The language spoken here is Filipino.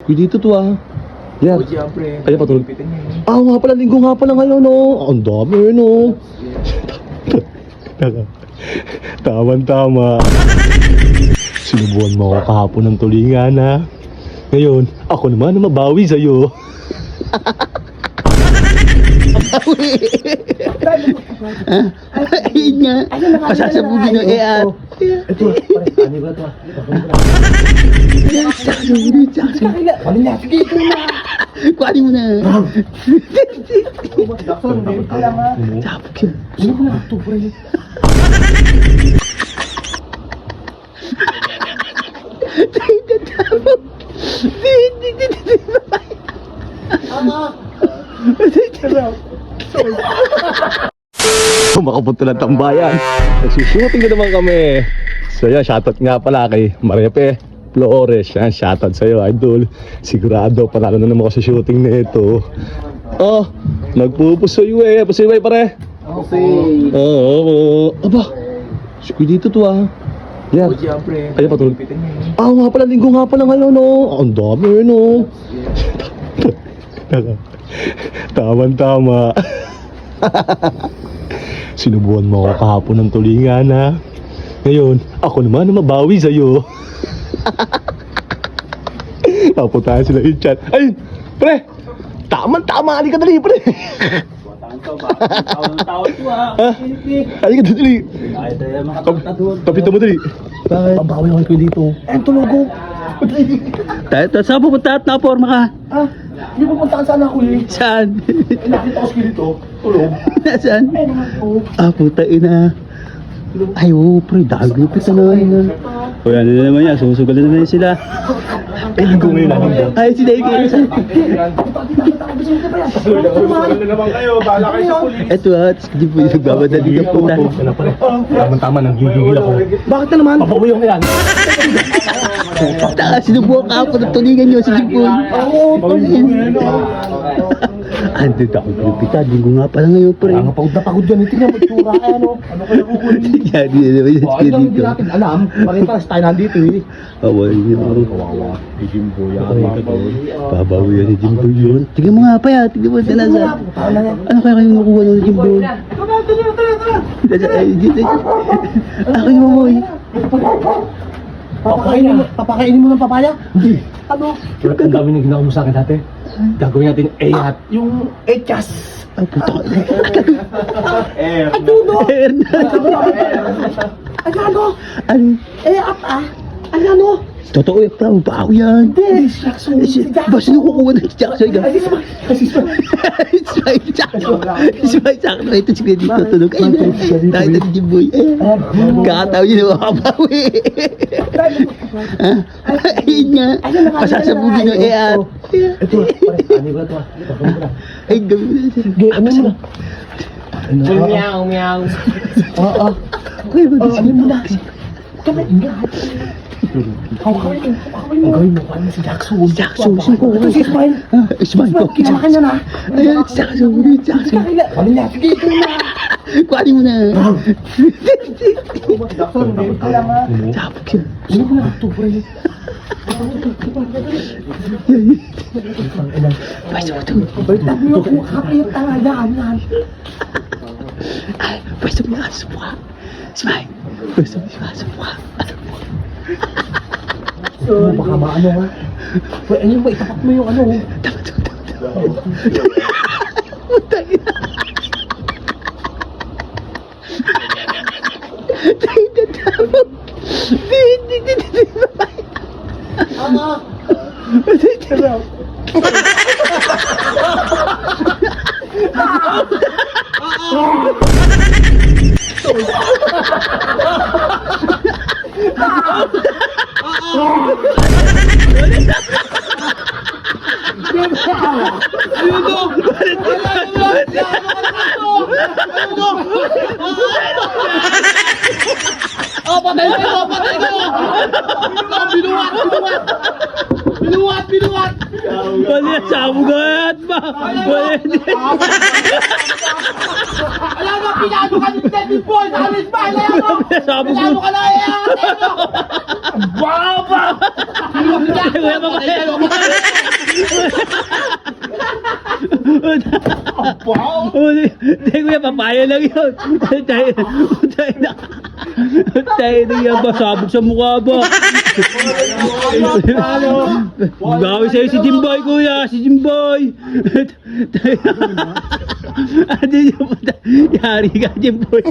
Kuy dito to ah. Yan. Siyempre. Ay, patulog. Ah, nga pala, linggo nga pala ngayon, no? Ang dami, no? Tama-tama. Sinubuan mo ako kahapon ng tulingan, ha? Ngayon, ako naman ang mabawi sa'yo. Ayun nga. Pasasabugin ng EAT. Ito, ano ba ito? Ano na? Sige, ito na. Kuhanin mo na. Dakson, hindi ko lang ha. Sabog siya. Ano ko na ito, pre? Makapunta ng tambayan. Nagsushooting na naman kami. So yan, shoutout nga pala kay Marepe Flores. Yan, shoutout sa'yo, idol. Sigurado, panalo na naman ako sa shooting na ito. Oh, nagpupusoy pusoy pare. Okay. Oo. Aba, sikuy dito to ah. Yan. Siyempre. Ay, patulog. Ah, nga pala, linggo nga pala ngayon, no? Ang dami, no? Tama-tama. Sinubuan mo ako kahapon ng tulingan, ha? Ngayon, ako naman ang mabawi sa'yo. Papuntahan sila yung chat. Ay, pre! Tama-tama, halika dali, pre! Tawag ko ha. Ha? Halika dali. Ay, tayo makatulta doon. Tapito mo dali. Bakit? Pabawi ako dito. Eh, tulog ko. Saan pupunta at naporma ka? Ah, hindi pupunta ka sana ako eh. Saan? Nakita ko dito. Tulog. Saan? Eh, naman po. Ah, puta ina. Ay, oo, pre, dagupit na naman. O yan, ano naman yan, susugalan na naman sila. Eh, linggo ngayon namin doon. Ay, si Daiki. Ano naman kayo? Bahala kayo sa pulis. Eto ha, hindi po yung nagbamadali ka puta. Tama-tama, nanggigigil ako. Bakit na naman? Papawi ako yan. Sinubukan ka po ng tulingan nyo si Jimpon. Oo, Andun ako, Lupita, linggo nga pala ngayon, pre. Ang pagod na pagod yan. Tingnan mo, itsura. Ano kaya kukunin? Yan, hindi naman yan Ito siya hindi dito. natin alam. Parintas tayo nandito eh. Oo, hindi naman. Kawawa. Si Jimbo yan. Babawi yan si Jimpon yun. Tingnan mo nga pa yan, tingnan mo sila sa... Ano kaya kayong nakuha ng Jimpon? Ako yung mamoy. Papakainin mo ng papaya? Hindi. Ano? Ang dami nang ginawa mo sa akin dati. Gagawin natin EAT. Yung ECHAS. Ay, puta ka. Aduno! Ano? EAT ah! Ano? Totoo yung tao, bao yan. Hindi! Jackson! Basta nakukuha ng Jackson ka. Ismail Jackson. Ismail Jackson. Ito si Kuya dito tulog. Ay, tayo na ni Boy. Kakataw yun ang makabawi. Ayun nga. Pasasabugin ng EAT. Ito, ano ba ito? Ay, gawin na. Ano sila? Meow, meow. Oo. Ay, mag-isip mo na. Kami, ingat. Ang gawin mo, ano si Jackson? Jackson, sino? Ito si Ismail. Ismail ko. Kinamakan niya na. Ayun, Jackson. Jackson. Ano niya? Sige, ito na. Kuhanin mo na. Jackson, hindi ko lang ha. Sabog siya. Ano ko na ito, pre? Pwesto mo ito. Balitan mo ako, kapit ang alaan. Ay, pwesto mo na sa mukha. Ismail, pwesto mo sa mukha. Baka maano ha? Pwede ano ba, itapak mo yung ano. Tama. Puta ina. Tama. Hindi. Ama! Binuwat! Bali, sabugat ba? Bali. Alam mo, pinano ka ni Teddy Boy sa amin ba? Sabog Pinano ka na eh! Baba! Kuya, Wow! Hindi kuya, papaya lang yun. Tayo na yan ba? Sabog sa mukha ba? Gawi sa'yo si Jimboy kuya, si Jimboy. Yari ka Jimboy.